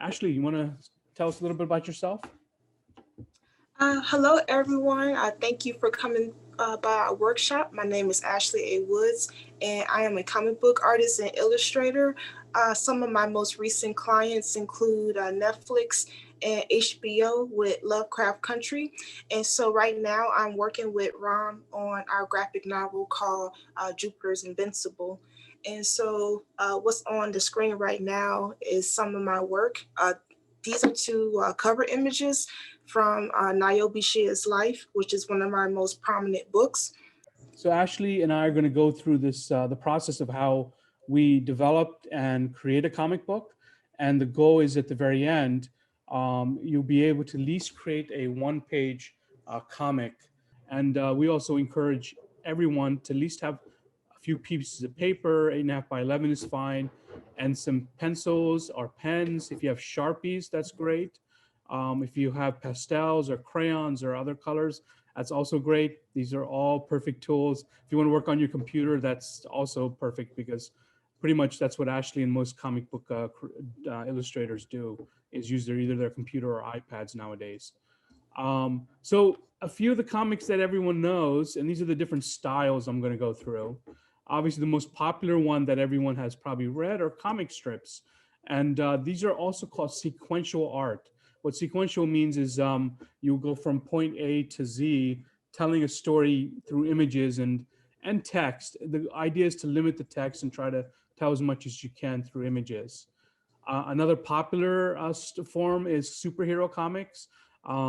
Ashley, you want to tell us a little bit about yourself? Hello, everyone. Thank you for coming by our workshop. My name is Ashley A. Woods, and I am a comic book artist and illustrator. Some of my most recent clients include Netflix and HBO with Lovecraft Country. And so right now I'm working with Ron on our graphic novel called Jupiter's Invincible. And so what's on the screen right now is some of my work. These are two cover images from Niobe Shia's life, which is one of my most prominent books. So Ashley and I are going to go through this the process of how we developed and create a comic book, and the goal is at the very end, you'll be able to at least create a one-page comic, and we also encourage everyone to at least have a few pieces of paper. 8.5 by 11 is fine, and some pencils or pens. If you have Sharpies, that's great. If you have pastels or crayons or other colors, that's also great. These are all perfect tools. If you want to work on your computer, that's also perfect because pretty much that's what Ashley and most comic book illustrators do is use either their computer or iPads nowadays. So a few of the comics that everyone knows, and these are the different styles I'm going to go through. Obviously, the most popular one that everyone has probably read are comic strips, and these are also called sequential art. What sequential means is you go from point A to Z, telling a story through images and text. The idea is to limit the text and try to tell as much as you can through images. Another popular form is superhero comics.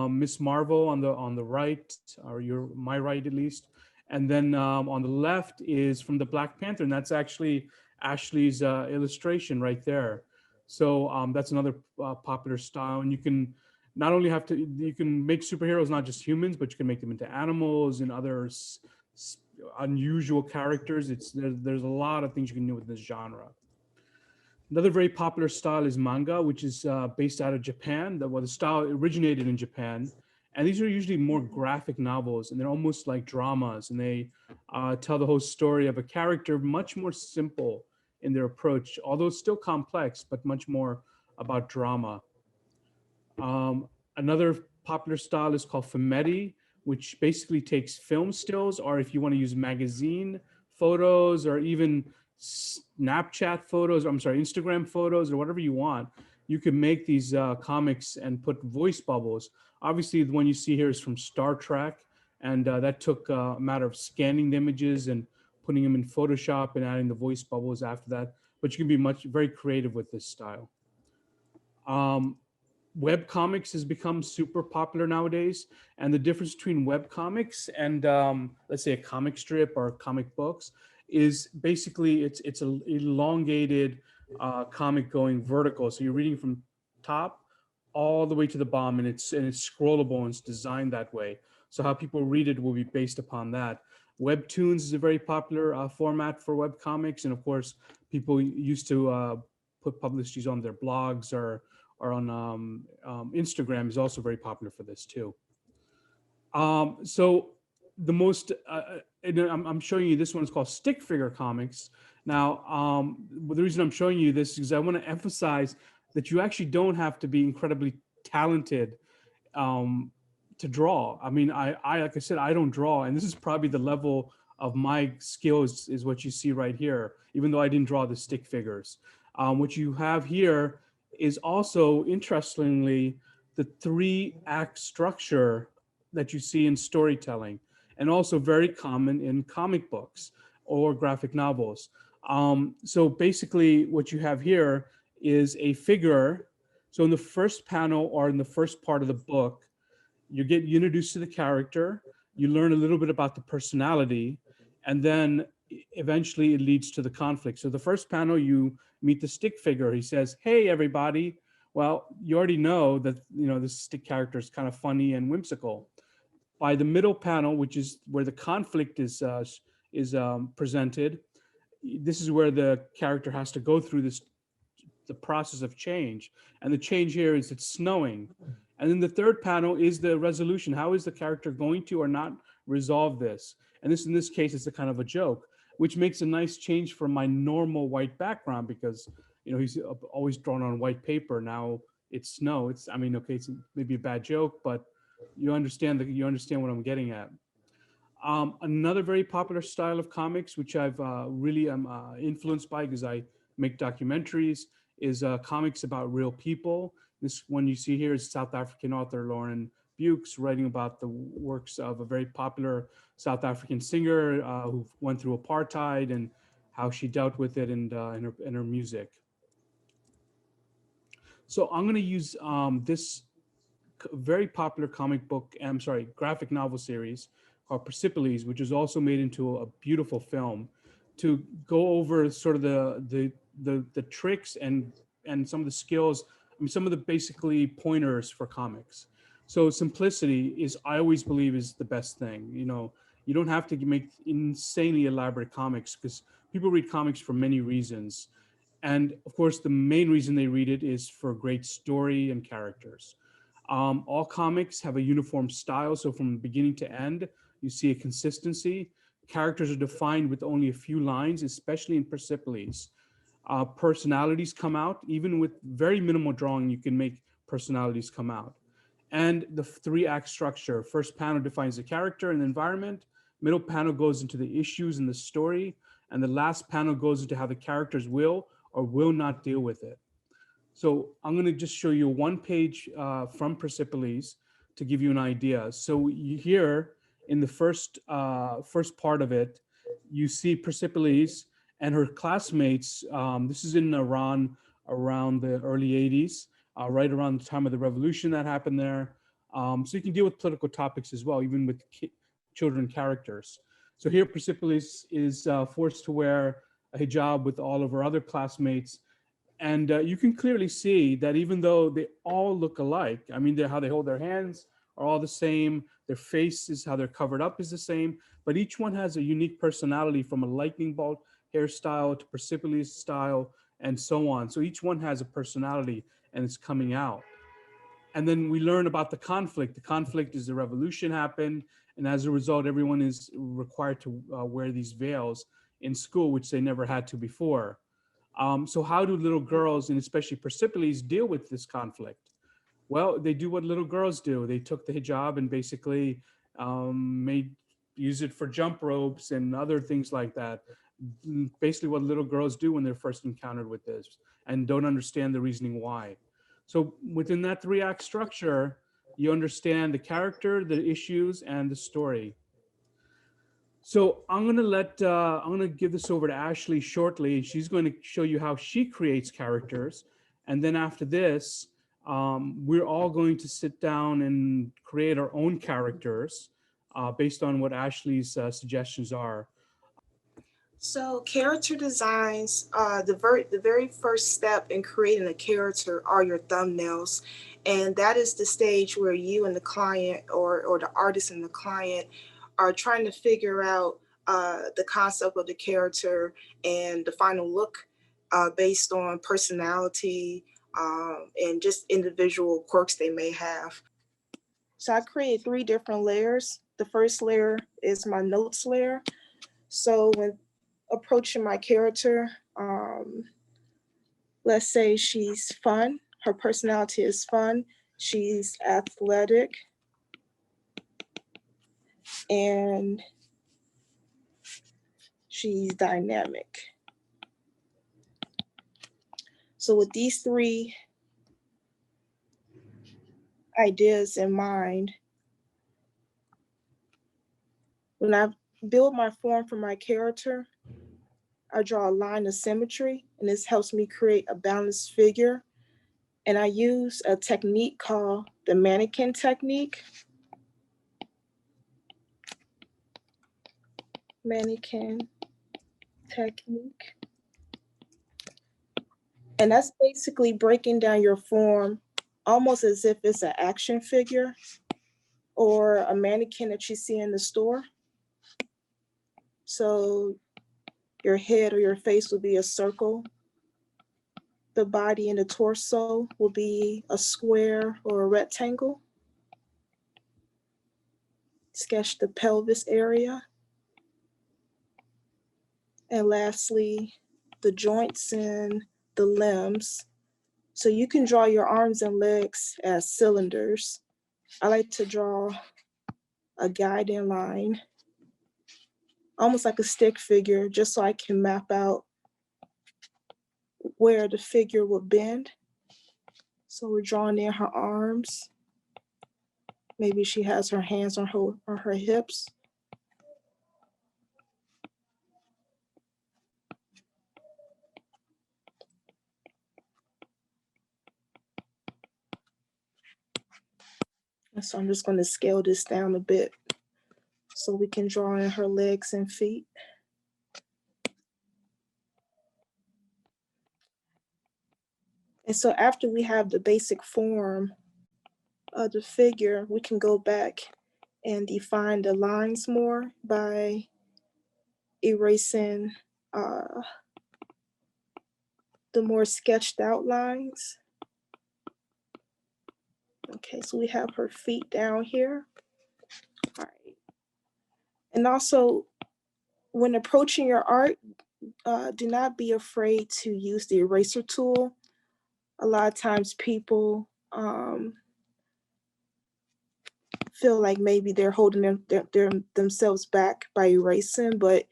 Miss Marvel on the right, or your my right at least, and then on the left is from the Black Panther, and that's actually Ashley's illustration right there. So that's another popular style, and you can not only have to you can make superheroes not just humans, but you can make them into animals and other unusual characters. There's a lot of things you can do with this genre. Another very popular style is manga, which is based out of Japan. The style originated in Japan, and these are usually more graphic novels, and they're almost like dramas, and they tell the whole story of a character, much more simple in their approach, although it's still complex, but much more about drama. Another popular style is called fumetti, which basically takes film stills, or if you want to use magazine photos, or even Snapchat photos, I'm sorry, Instagram photos, or whatever you want, you can make these comics and put voice bubbles. Obviously, the one you see here is from Star Trek, and that took a matter of scanning the images and putting them in Photoshop and adding the voice bubbles after that. But you can be very creative with this style. Um, Web comics has become super popular nowadays, and the difference between web comics and let's say a comic strip or comic books is basically it's a elongated comic going vertical, so you're reading from top all the way to the bottom, and it's scrollable, and it's designed that way, so how people read it will be based upon that. Webtoons is a very popular format for web comics, and of course people used to publish these on their blogs or on Instagram is also very popular for this too. So the most, I'm showing you this one is called stick figure comics. Now, the reason I'm showing you this is I want to emphasize that you actually don't have to be incredibly talented um, to draw. I mean, like I said, I don't draw, and this is probably the level of my skills is what you see right here, even though I didn't draw the stick figures. What you have here is also, interestingly, the three act structure that you see in storytelling, and also very common in comic books or graphic novels. So basically, what you have here is a figure. So in the first panel or in the first part of the book, you get introduced to the character, you learn a little bit about the personality, and then eventually it leads to the conflict. So the first panel, you meet the stick figure. He says, "Hey, everybody." Well, you already know that the stick character is kind of funny and whimsical. By the middle panel, which is where the conflict is presented, this is where the character has to go through the process of change. And the change here is it's snowing. And then the third panel is the resolution. How is the character going to or not resolve this? And this, in this case, is a kind of a joke, which makes a nice change from my normal white background because he's always drawn on white paper. Now it's snow. I mean, okay, it's maybe a bad joke, but you understand what I'm getting at. Another very popular style of comics, which I've really am influenced by because I make documentaries, is comics about real people. This one you see here is South African author Lauren Bukes writing about the works of a very popular South African singer who went through apartheid and how she dealt with it in her music. So I'm going to use this very popular comic book, I'm sorry, graphic novel series called Persepolis, which was also made into a beautiful film, to go over sort of the tricks and some of the skills. I mean, some of the basically pointers for comics. So simplicity is, I always believe, is the best thing. You don't have to make insanely elaborate comics because people read comics for many reasons. And of course, the main reason they read it is for great story and characters. All comics have a uniform style, so from beginning to end, you see a consistency. Characters are defined with only a few lines, especially in Persepolis. Personalities come out, even with very minimal drawing, you can make personalities come out. And the three-act structure: first panel defines the character and the environment, middle panel goes into the issues and the story, and the last panel goes into how the characters will or will not deal with it. So I'm going to just show you one page from Persepolis to give you an idea. So here in the first part of it, you see Persepolis and her classmates. This is in Iran around the early 80s, right around the time of the revolution that happened there. So you can deal with political topics as well, even with children characters. So here Persepolis is forced to wear a hijab with all of her other classmates, and you can clearly see that even though they all look alike, I mean, how they hold their hands are all the same, their faces, how they're covered up is the same, but each one has a unique personality, from a lightning bolt hairstyle to Persepolis style and so on. So each one has a personality and it's coming out. And then we learn about the conflict. The conflict is the revolution happened, and as a result, everyone is required to wear these veils in school, which they never had to before. So how do little girls, and especially Persepolis, deal with this conflict? Well, they do what little girls do. They took the hijab and basically made use it for jump ropes and other things like that. Basically, what little girls do when they're first encountered with this and don't understand the reasoning why. So within that three-act structure, you understand the character, the issues, and the story. So I'm gonna give this over to Ashley shortly. She's going to show you how she creates characters, and then after this, we're all going to sit down and create our own characters based on what Ashley's suggestions are. So character designs, the very first step in creating a character are your thumbnails, and that is the stage where you and the client, or the artist and the client, are trying to figure out the concept of the character and the final look based on personality and just individual quirks they may have. So I created 3 different layers. The first layer is my notes layer. So when approaching my character, let's say she's fun, her personality is fun, she's athletic, and she's dynamic. So with these 3 ideas in mind, when I build my form for my character, I draw a line of symmetry, and this helps me create a balanced figure. And I use a technique called the mannequin technique. Mannequin technique. And that's basically breaking down your form almost as if it's an action figure or a mannequin that you see in the store. So your head or your face will be a circle. The body and the torso will be a square or a rectangle. Sketch the pelvis area. And lastly, the joints and the limbs. So you can draw your arms and legs as cylinders. I like to draw a guiding line, almost like a stick figure, just so I can map out where the figure will bend. So we're drawing in her arms. Maybe she has her hands on her hips. And so I'm just going to scale this down a bit so we can draw in her legs and feet. And so after we have the basic form of the figure, we can go back and define the lines more by erasing the more sketched out lines. Okay, so we have her feet down here. All right. And also, when approaching your art, do not be afraid to use the eraser tool. A lot of times people feel like maybe they're holding themselves back by erasing, but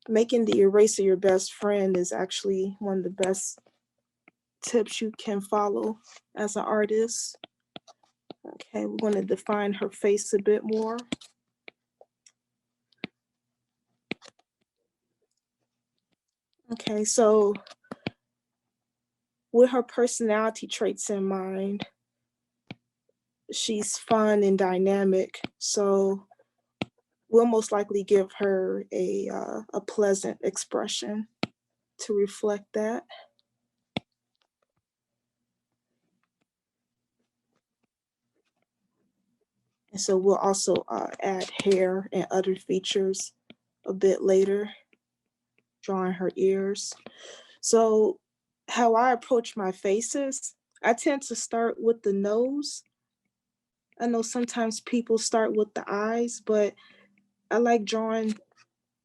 making the eraser your best friend is actually one of the best tips you can follow as an artist. Okay, we're going to define her face a bit more. Okay, so with her personality traits in mind, she's fun and dynamic, so we'll most likely give her a pleasant expression to reflect that. And so we'll also add hair and other features a bit later, drawing her ears. So how I approach my faces, I tend to start with the nose. I know sometimes people start with the eyes, but I like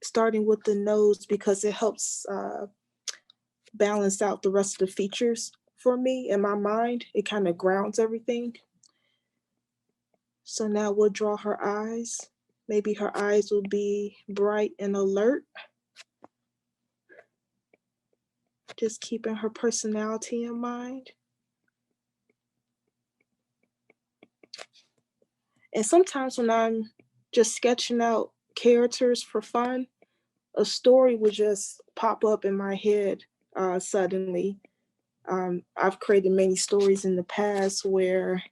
starting with the nose because it helps balance out the rest of the features for me in my mind. It kind of grounds everything. So now we'll draw her eyes. Maybe her eyes will be bright and alert. Just keeping her personality in mind. And sometimes when I'm just sketching out characters for fun, a story would just pop up in my head suddenly. I've created many stories in the past where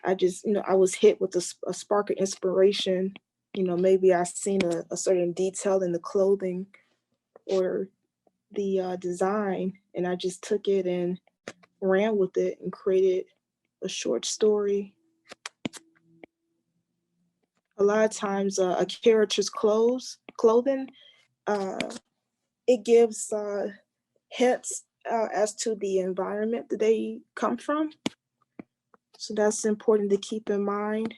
I just, I was hit with a spark of inspiration. Maybe I seen a certain detail in the clothing or the design, and I just took it and ran with it and created a short story. A lot of times, a character's clothing, it gives hints as to the environment that they come from. So that's important to keep in mind,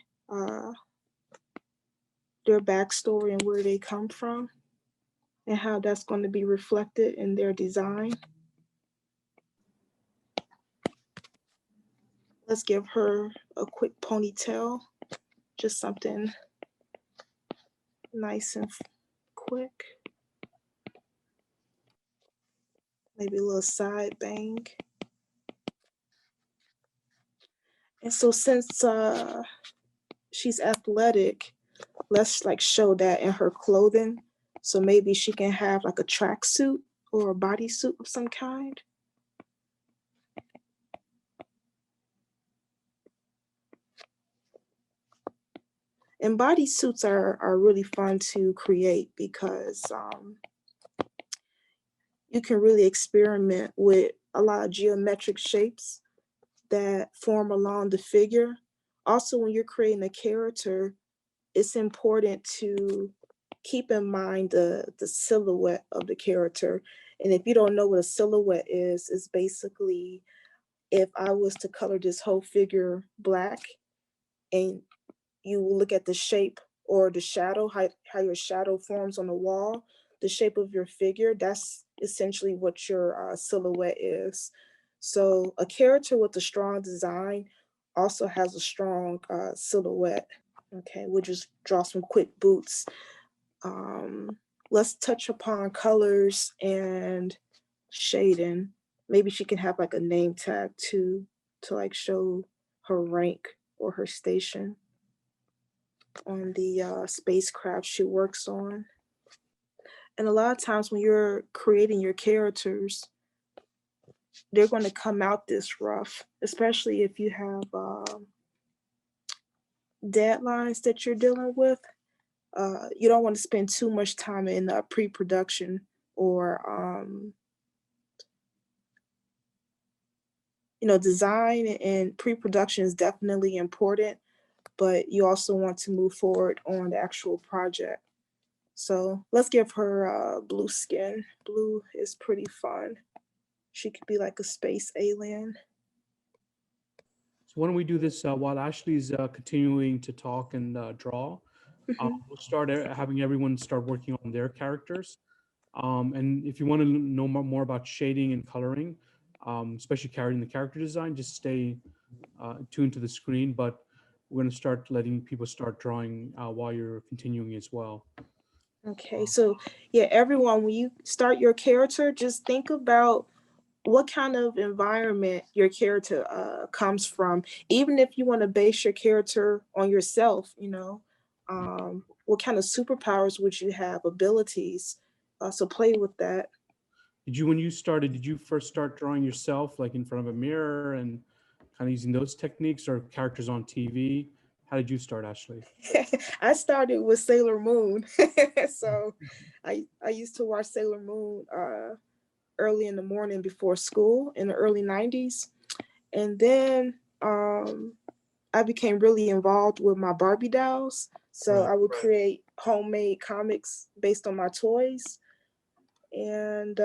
their backstory and where they come from, and how that's going to be reflected in their design. Let's give her a quick ponytail, just something nice and quick. Maybe a little side bang. And so since she's athletic, let's show that in her clothing. So maybe she can have like a tracksuit or a bodysuit of some kind. And bodysuits are really fun to create because you can really experiment with a lot of geometric shapes that form along the figure. Also, when you're creating a character, it's important to keep in mind the silhouette of the character. And if you don't know what a silhouette is, it's basically if I was to color this whole figure black and you look at the shape or the shadow, how your shadow forms on the wall, the shape of your figure, essentially what your silhouette is. So a character with a strong design also has a strong silhouette. Okay, we'll just draw some quick boots. Um, let's touch upon colors and shading. Maybe she can have like a name tag too, to like show her rank or her station on the spacecraft she works on. And a lot of times when you're creating your characters, they're going to come out this rough, especially if you have deadlines that you're dealing with. You don't want to spend too much time in pre-production or design and pre-production is definitely important, but you also want to move forward on the actual project. So let's give her blue skin. Blue is pretty fun. She could be like a space alien. So why don't we do this while Ashley's continuing to talk and draw? Mhm. We'll start having everyone start working on their characters. And if you want to know more about shading and coloring, especially carrying the character design, just stay tuned to the screen. But we're going to start letting people start drawing while you're continuing as well. Okay, so yeah, everyone, when you start your character, just think about what kind of environment your character comes from. Even if you want to base your character on yourself, what kind of superpowers would you have, abilities? So play with that. When you started, did you first start drawing yourself, like in front of a mirror and kind of using those techniques, or characters on TV? How did you start, Ashley? I started with Sailor Moon. So I used to watch Sailor Moon early in the morning before school in the early 90s. And then I became really involved with my Barbie dolls. So Right. I would create homemade comics based on my toys. And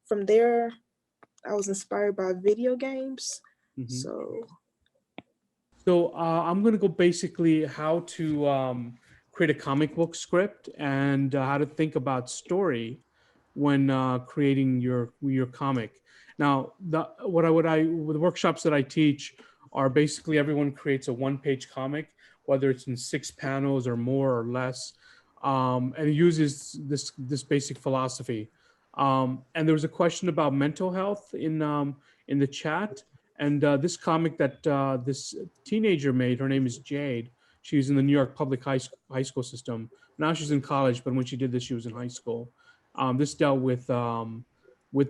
from there, I was inspired by video games. Mhm. So, So I'm going to go basically how to create a comic book script and how to think about story when creating your comic. Now, the workshops that I teach are basically everyone creates a one-page comic, whether it's in 6 panels or more or less, and it uses this basic philosophy. And there was a question about mental health in the chat, and this comic that this teenager made, her name is Jade. She's in the New York public high school system. Now she's in college, but when she did this, she was in high school. This dealt with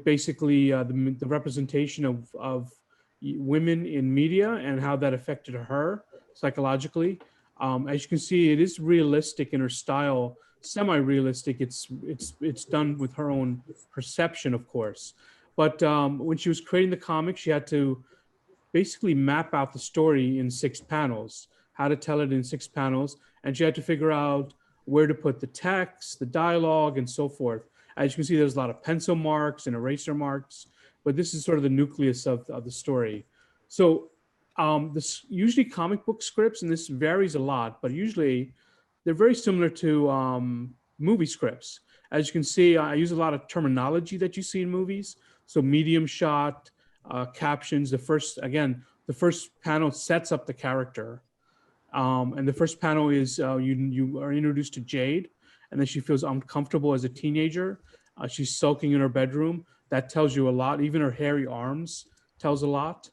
basically the representation of women in media and how that affected her psychologically. As you can see, it is realistic in her style, semi-realistic. It's done with her own perception, of course. But when she was creating the comic, she had to basically map out the story in 6 panels, how to tell it in 6 panels, and she had to figure out where to put the text, the dialogue, and so forth. As you can see, there's a lot of pencil marks and eraser marks, but this is sort of the nucleus of the story. So this usually comic book scripts, and this varies a lot, but usually they're very similar to movie scripts. As you can see, I use a lot of terminology that you see in movies. So medium shot, captions. The first panel sets up the character, and the first panel is you are introduced to Jade, and then she feels uncomfortable as a teenager. She's sulking in her bedroom. That tells you a lot. Even her hairy arms tells a lot.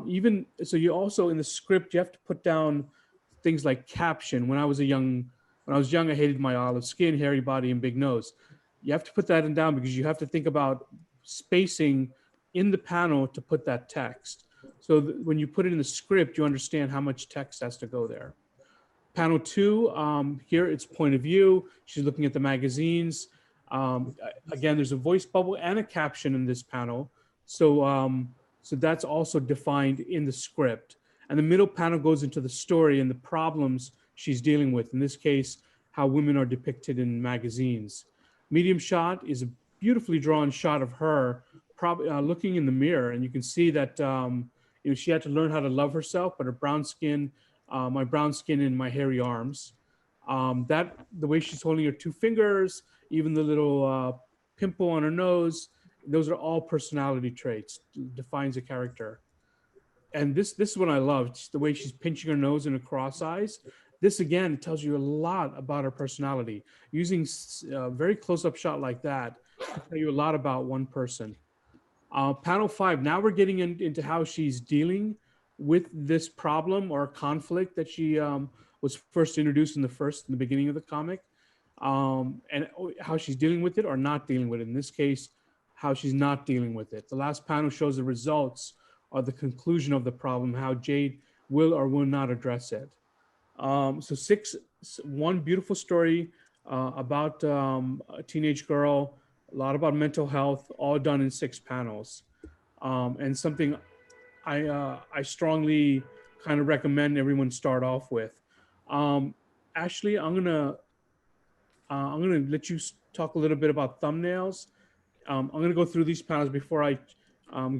Even so, you also in the script you have to put down things like caption. When I was young, I hated my olive skin, hairy body, and big nose. You have to put that in down because you have to think about spacing in the panel to put that text. So when you put it in the script, you understand how much text has to go there. Panel two, here it's point of view. She's looking at the magazines. Again, there's a voice bubble and a caption in this panel. So that's also defined in the script. And the middle panel goes into the story and the problems she's dealing with. In this case, how women are depicted in magazines. Medium shot is a beautifully drawn shot of her probably looking in the mirror, and you can see that she had to learn how to love herself, but her brown skin, my brown skin and my hairy arms. That the way she's holding her two fingers, even the little pimple on her nose. Those are all personality traits, defines a character. And this is what I love, just the way she's pinching her nose in a cross eyes. This again tells you a lot about her personality. Using a very close-up shot like that can tell you a lot about one person. Panel 5, now we're getting into how she's dealing with this problem or conflict that she was first introduced in the beginning of the comic, and how she's dealing with it or not dealing with it. In this case, how she's not dealing with it. The last panel shows the results or the conclusion of the problem, how Jade will or will not address it. So one beautiful story about a teenage girl, a lot about mental health, all done in 6 panels, and something I strongly kind of recommend everyone start off with. Um, Ashley, I'm gonna let you talk a little bit about thumbnails. I'm gonna go through these panels before I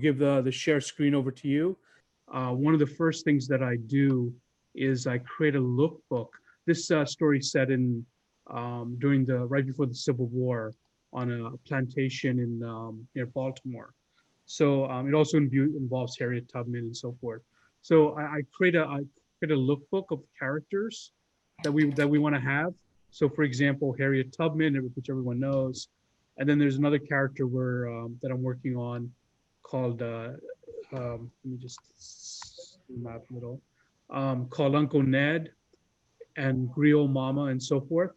give the share screen over to you. One of the first things that I do is I create a lookbook. This story set in during the right before the Civil War on a plantation in near Baltimore. So it also involves Harriet Tubman and so forth. So I create a lookbook of characters that we want to have. So for example, Harriet Tubman, which everyone knows, and then there's another character that I'm working on called let me just zoom out a little, called Uncle Ned and Griot Mama and so forth.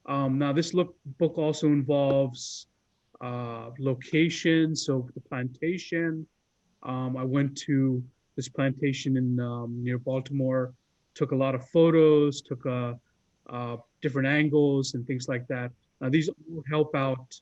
Now this book also involves location, so the plantation. I went to this plantation in near Baltimore, took a lot of photos, took different angles and things like that. Now these all help out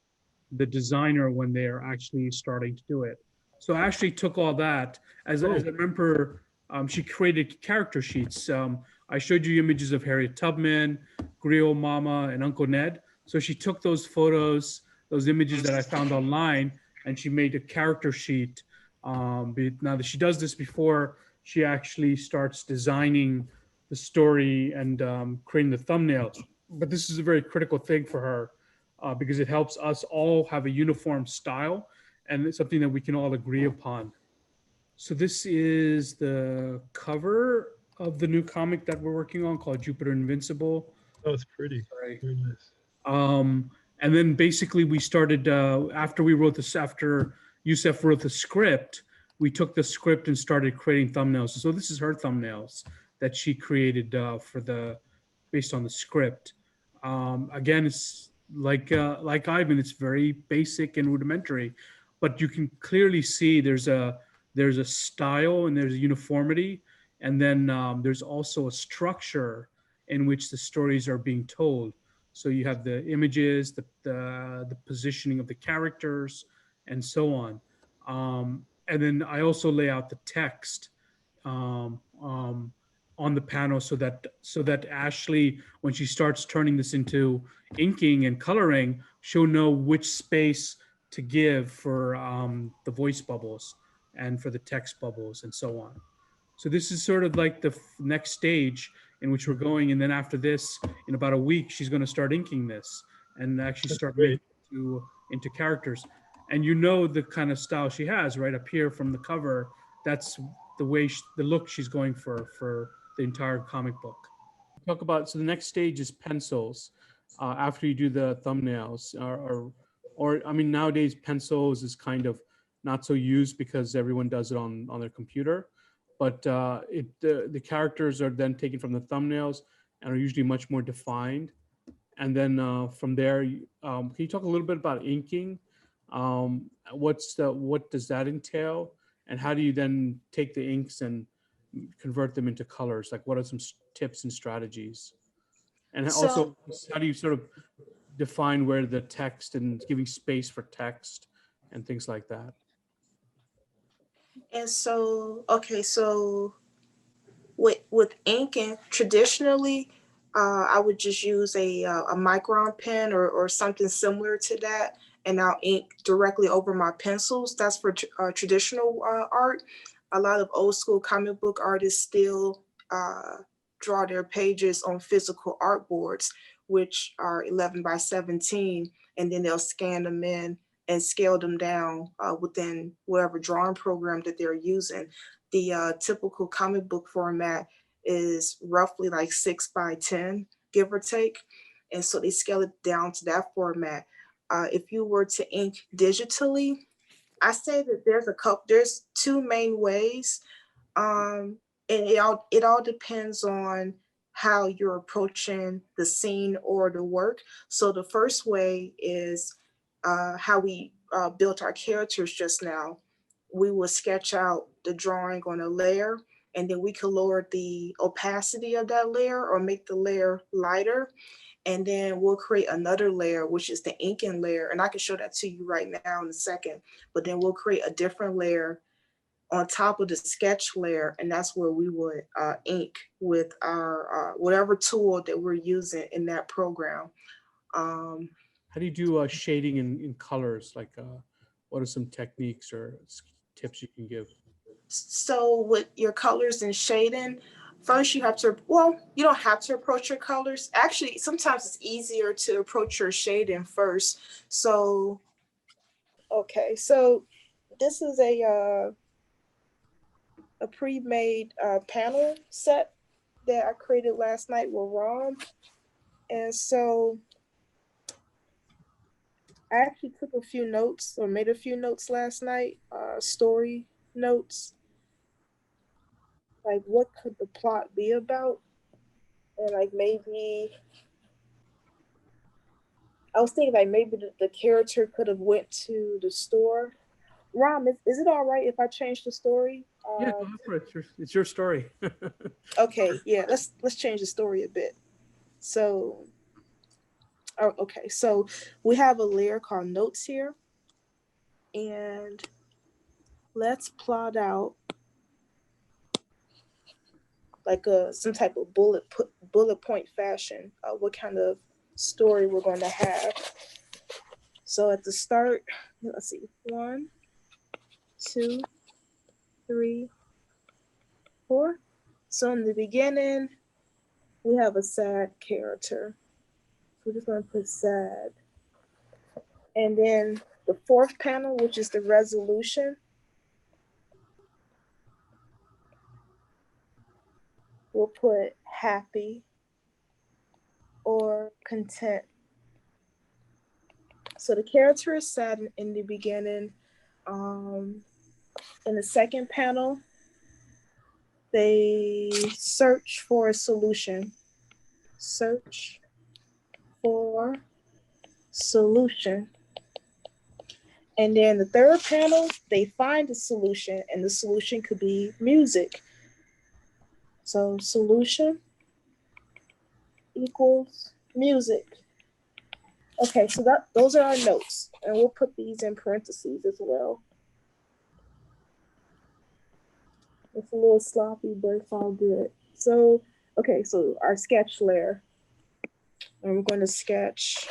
the designer when they're actually starting to do it. So Ashley took all that as I remember. She created character sheets. I showed you images of Harriet Tubman, Griot Mama, and Uncle Ned. So she took those photos, those images that I found online, and she made a character sheet. Now that she does this before she actually starts designing the story and creating the thumbnails. But this is a very critical thing for her because it helps us all have a uniform style and it's something that we can all agree upon. So this is the cover of the new comic that we're working on called Jupiter Invincible. Oh, it's pretty. Sorry. Very nice. And then basically we started after Youssef wrote the script, we took the script and started creating thumbnails. So this is her thumbnails that she created based on the script. Again, it's like Ivan, it's very basic and rudimentary, but you can clearly see there's a style and there's a uniformity, and then there's also a structure in which the stories are being told. So you have the images, the positioning of the characters, and so on. And then I also lay out the text um, um, on the panel so that Ashley, when she starts turning this into inking and coloring, she'll know which space to give for the voice bubbles and for the text bubbles and so on. So this is sort of like the next stage in which we're going, and then after this, in about a week, she's going to start inking this and actually start making it into characters. And you know the kind of style she has right up here from the cover. That's the look she's going for the entire comic book. So the next stage is pencils. After you do the thumbnails, or I mean, nowadays pencils is kind of not so used because everyone does it on their computer. But the characters are then taken from the thumbnails and are usually much more defined. And then from there, can you talk a little bit about inking? What does that entail, and how do you then take the inks and convert them into colors? Like, what are some tips and strategies? And So also, how do you sort of define where the text and giving space for text and things like that? okay, so with inking, traditionally, I would just use a micron pen or something similar to that, and I'll ink directly over my pencils. That's for traditional art. A lot of old school comic book artists still draw their pages on physical art boards, which are 11 by 17, and then they'll scan them in and scale them down within whatever drawing program that they're using. The typical comic book format is roughly like 6 by 10, give or take. And so they scale it down to that format. If you were to ink digitally, I say that there's two main ways. And it all depends on how you're approaching the scene or the work. So the first way is how we built our characters just now. We will sketch out the drawing on a layer, and then we could lower the opacity of that layer or make the layer lighter, and then we'll create another layer, which is the inking layer, and I can show that to you right now in a second. But then we'll create a different layer on top of the sketch layer, and that's where we would ink with our whatever tool that we're using in that program. Um, How do you do shading in colors? Like, what are some techniques or tips you can give? so with your colors and shading, first you have to, well, you don't have to approach your colors. Actually, sometimes it's easier to approach your shading first. So, okay, so this is a pre-made panel set that I created last night with Rom. And so I actually took a few notes or made a few notes last night, story notes, like what could the plot be about? And like maybe I was thinking like maybe the character could have went to the store. Rom, is it all right if I change the story? Yeah, go for it. It's your story. Okay, yeah, let's change the story a bit. So, oh, okay, so we have a layer called notes here, and let's plot out like some type of bullet point fashion. What kind of story we're going to have? So at the start, let's see, 1, 2, 3, 4. So in the beginning, we have a sad character. So we're just going to put sad. And then the fourth panel, which is the resolution, we'll put happy or content. So the character is sad in the beginning. In the second panel, they search for a solution. Search for solution. And then the third panel, they find a solution, and the solution could be music. So solution equals music. Okay, so those are our notes, and we'll put these in parentheses as well. It's a little sloppy, but it's all good. So, okay, so our sketch layer, and we're going to sketch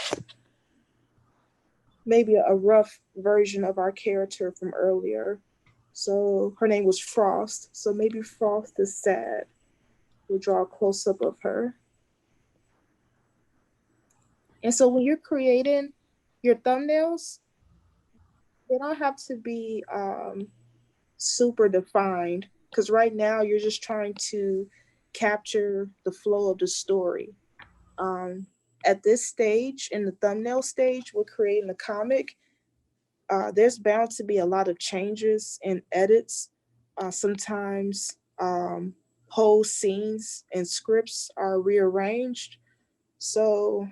maybe a rough version of our character from earlier. So her name was Frost. So maybe Frost is sad. We'll draw a close-up of her. And so when you're creating your thumbnails, they don't have to be super defined, because right now you're just trying to capture the flow of the story. At this stage, in the thumbnail stage, we're creating a comic. There's bound to be a lot of changes and edits. Sometimes whole scenes and scripts are rearranged. So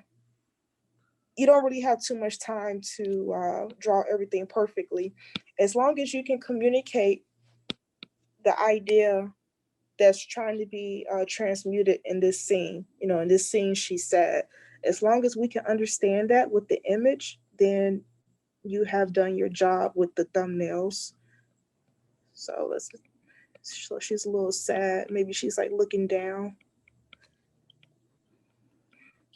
you don't really have too much time to draw everything perfectly. As long as you can communicate the idea that's trying to be transmuted in this scene, in this scene, she said, as long as we can understand that with the image, then you have done your job with the thumbnails. So she's a little sad. Maybe she's like looking down.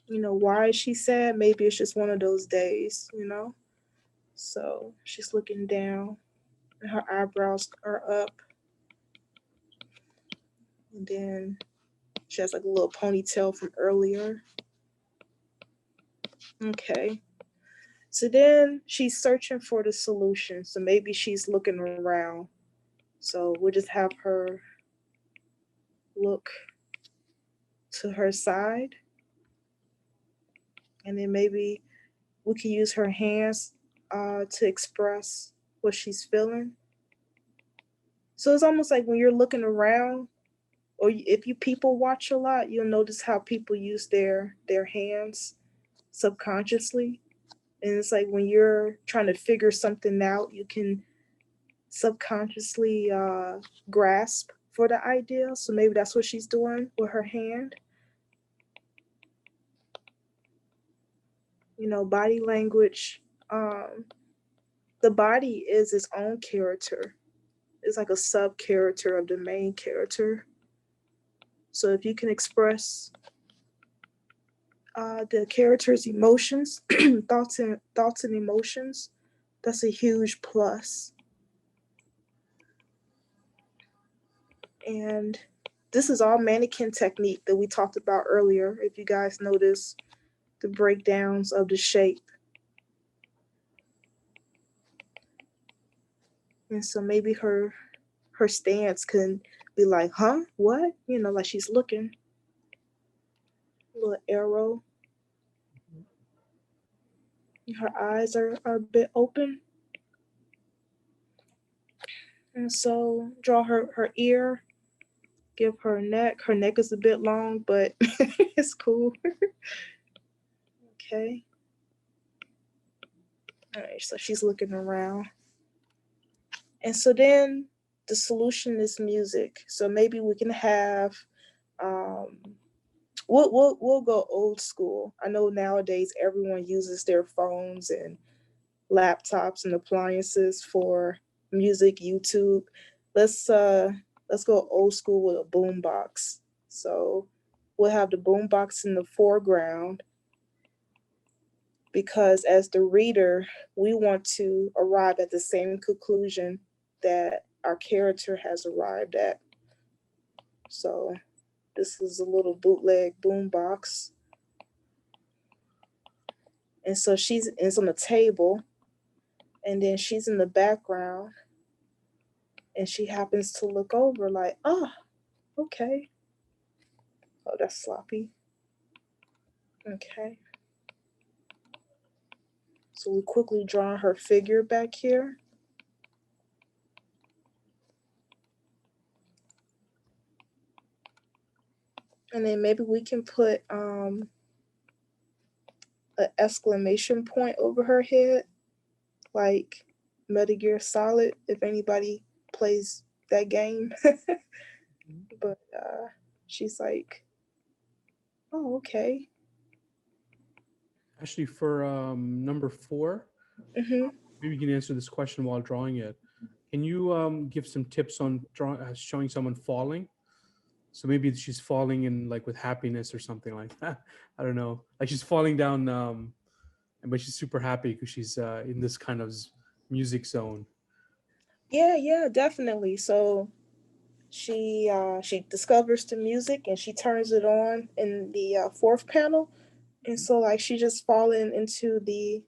Why is she sad? Maybe it's just one of those days, So she's looking down and her eyebrows are up. And then she has like a little ponytail from earlier. Okay. So then she's searching for the solution. So maybe she's looking around. So we'll just have her look to her side. And then maybe we can use her hands to express what she's feeling. So it's almost like when you're looking around, or if you people watch a lot, you'll notice how people use their hands subconsciously. And it's like when you're trying to figure something out, you can subconsciously grasp for the idea. So maybe that's what she's doing with her hand. You know, body language. The body is its own character. It's like a sub character of the main character. So if you can express the character's emotions, thoughts and emotions, that's a huge plus. And this is all mannequin technique that we talked about earlier. If you guys notice the breakdowns of the shape. And so maybe her stance can be like, huh? What? You know, like she's looking. A little arrow. Her eyes are a bit open. And so draw her ear, give her neck. Her neck is a bit long, but it's cool. Okay. All right, so she's looking around. And so then the solution is music. So maybe we can have we'll go old school. I know nowadays everyone uses their phones and laptops and appliances for music, YouTube. Let's go old school with a boombox. So we'll have the boombox in the foreground because as the reader, we want to arrive at the same conclusion that our character has arrived at. So this is a little bootleg boombox. And so it's on the table, and then she's in the background, and she happens to look over like, oh, okay. Oh, that's sloppy. Okay. So we quickly draw her figure back here. And then maybe we can put an exclamation point over her head, like Metal Gear Solid, if anybody plays that game. But she's like, oh, okay. Actually, for number 4, Mm-hmm. maybe you can answer this question while drawing it. Can you give some tips on showing someone falling? So maybe she's falling in like with happiness or something like that. I don't know. Like she's falling down, but she's super happy because she's in this kind of music zone. Yeah, definitely. So she discovers the music and she turns it on in the fourth panel, and so like she just fallen into the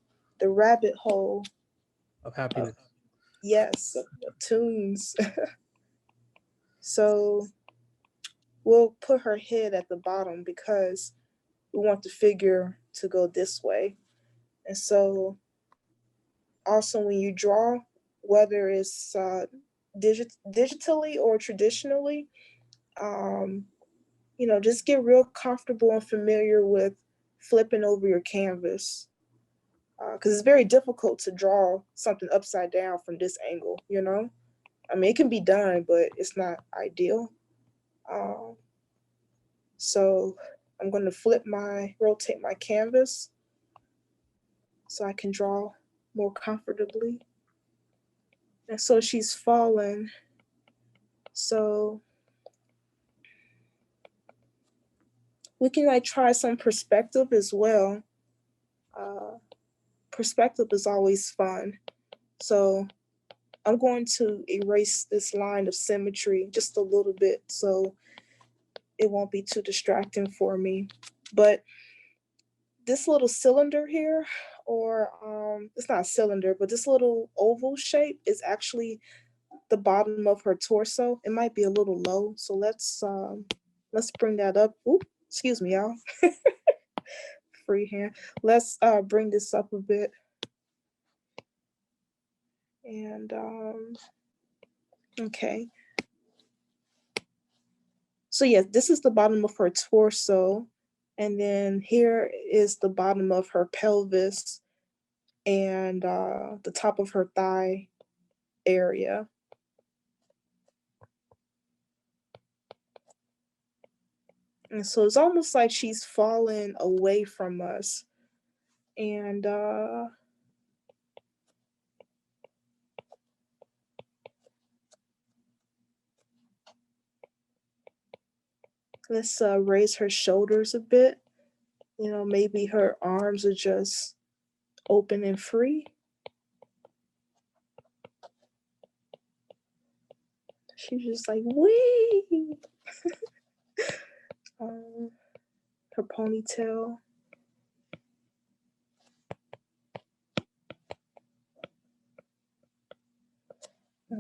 rabbit hole Of of, happiness. yes, of tunes. So we'll put her head at the bottom because we want the figure to go this way. And so also when you draw, whether it's digitally or traditionally, um, you know, just get real comfortable and familiar with flipping over your canvas. Because it's very difficult to draw something upside down from this angle, you know? I mean, it can be done, but it's not ideal. Um, so I'm going to rotate my canvas so I can draw more comfortably. And so she's fallen. So we can like try some perspective as well. Uh, Perspective is always fun. So I'm going to erase this line of symmetry just a little bit so it won't be too distracting for me. But this little cylinder here, or it's not a cylinder, but this little oval shape is actually the bottom of her torso. It might be a little low, so let's bring that up. Ooh, excuse me, y'all. Freehand. Let's bring this up a bit. And okay. So yes, this is the bottom of her torso. And then here is the bottom of her pelvis and the top of her thigh area. And so it's almost like she's fallen away from us. And let's raise her shoulders a bit. You know, maybe her arms are just open and free. She's just like, wee! Her ponytail.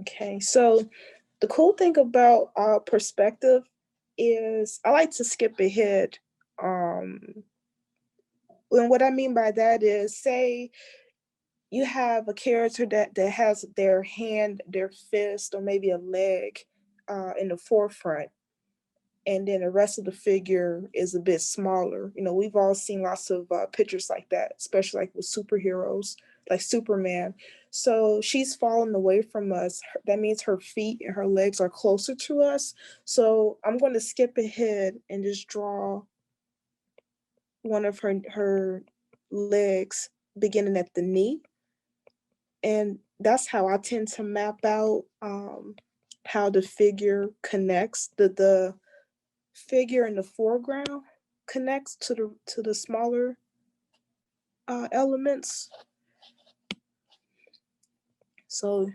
Okay, so the cool thing about perspective is I like to skip ahead. And what I mean by that is, say you have a character that has their hand, their fist, or maybe a leg in the forefront, and then the rest of the figure is a bit smaller. You know, we've all seen lots of pictures like that, especially like with superheroes, like Superman. So she's fallen away from us. That means her feet and her legs are closer to us. So I'm going to skip ahead and just draw one of her legs beginning at the knee. And that's how I tend to map out how the figure connects. The figure in the foreground connects to the smaller elements. So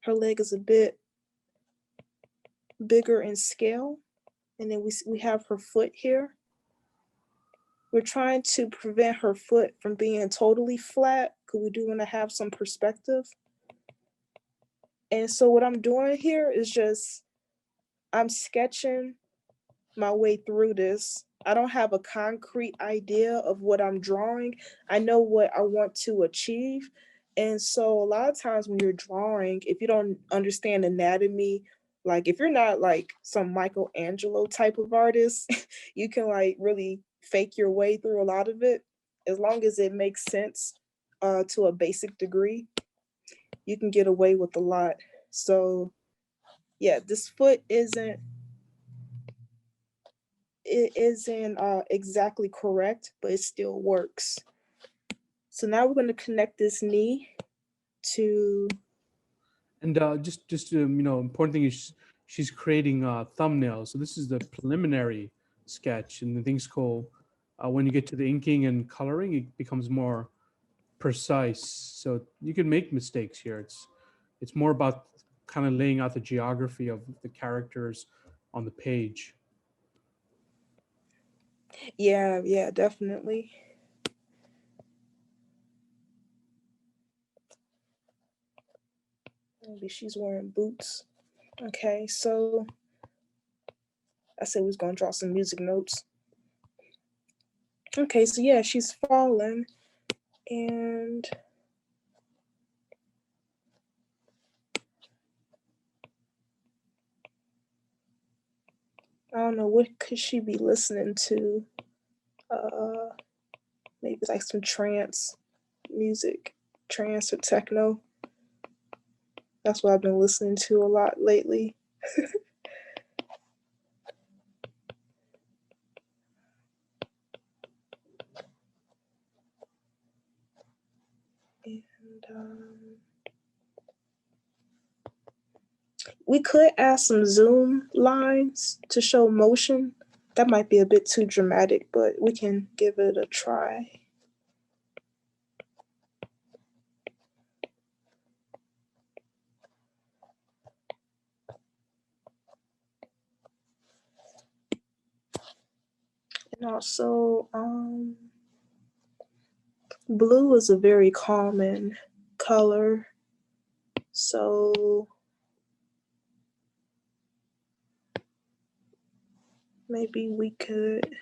her leg is a bit bigger in scale, and then we have her foot here. We're trying to prevent her foot from being totally flat because we do want to have some perspective. And so what I'm doing here is just I'm sketching my way through this. I don't have a concrete idea of what I'm drawing. I know what I want to achieve. And so a lot of times when you're drawing, if you don't understand anatomy, like if you're not like some Michelangelo type of artist, you can like really fake your way through a lot of it. As long as it makes sense to a basic degree, you can get away with a lot. So yeah, this foot isn't exactly correct, but it still works. So now we're going to connect this knee to. And just you know, important thing is she's creating thumbnails. So this is the preliminary sketch, and the things called when you get to the inking and coloring, it becomes more precise. So you can make mistakes here. It's more about kind of laying out the geography of the characters on the page. Yeah, definitely. Maybe she's wearing boots. Okay, so I said we was going to draw some music notes. Okay, so yeah, she's fallen, and I don't know, what could she be listening to? Maybe like some trance music, trance or techno. That's what I've been listening to a lot lately. And we could add some zoom lines to show motion. That might be a bit too dramatic, but we can give it a try. And also, Blue is a very common color, so maybe we could.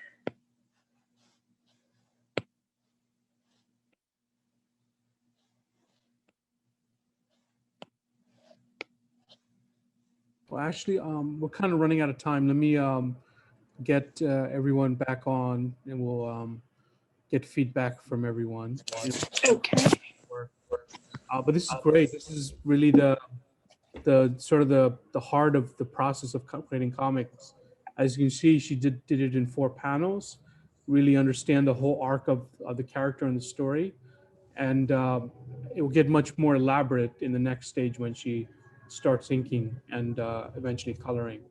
Well, actually, we're kind of running out of time. Let me get everyone back on, and we'll get feedback from everyone. Okay. But this is great. This is really the sort of the heart of the process of creating comics. As you can see, she did it in 4 panels. Really understand the whole arc of the character and the story, and it will get much more elaborate in the next stage when she starts inking and eventually coloring.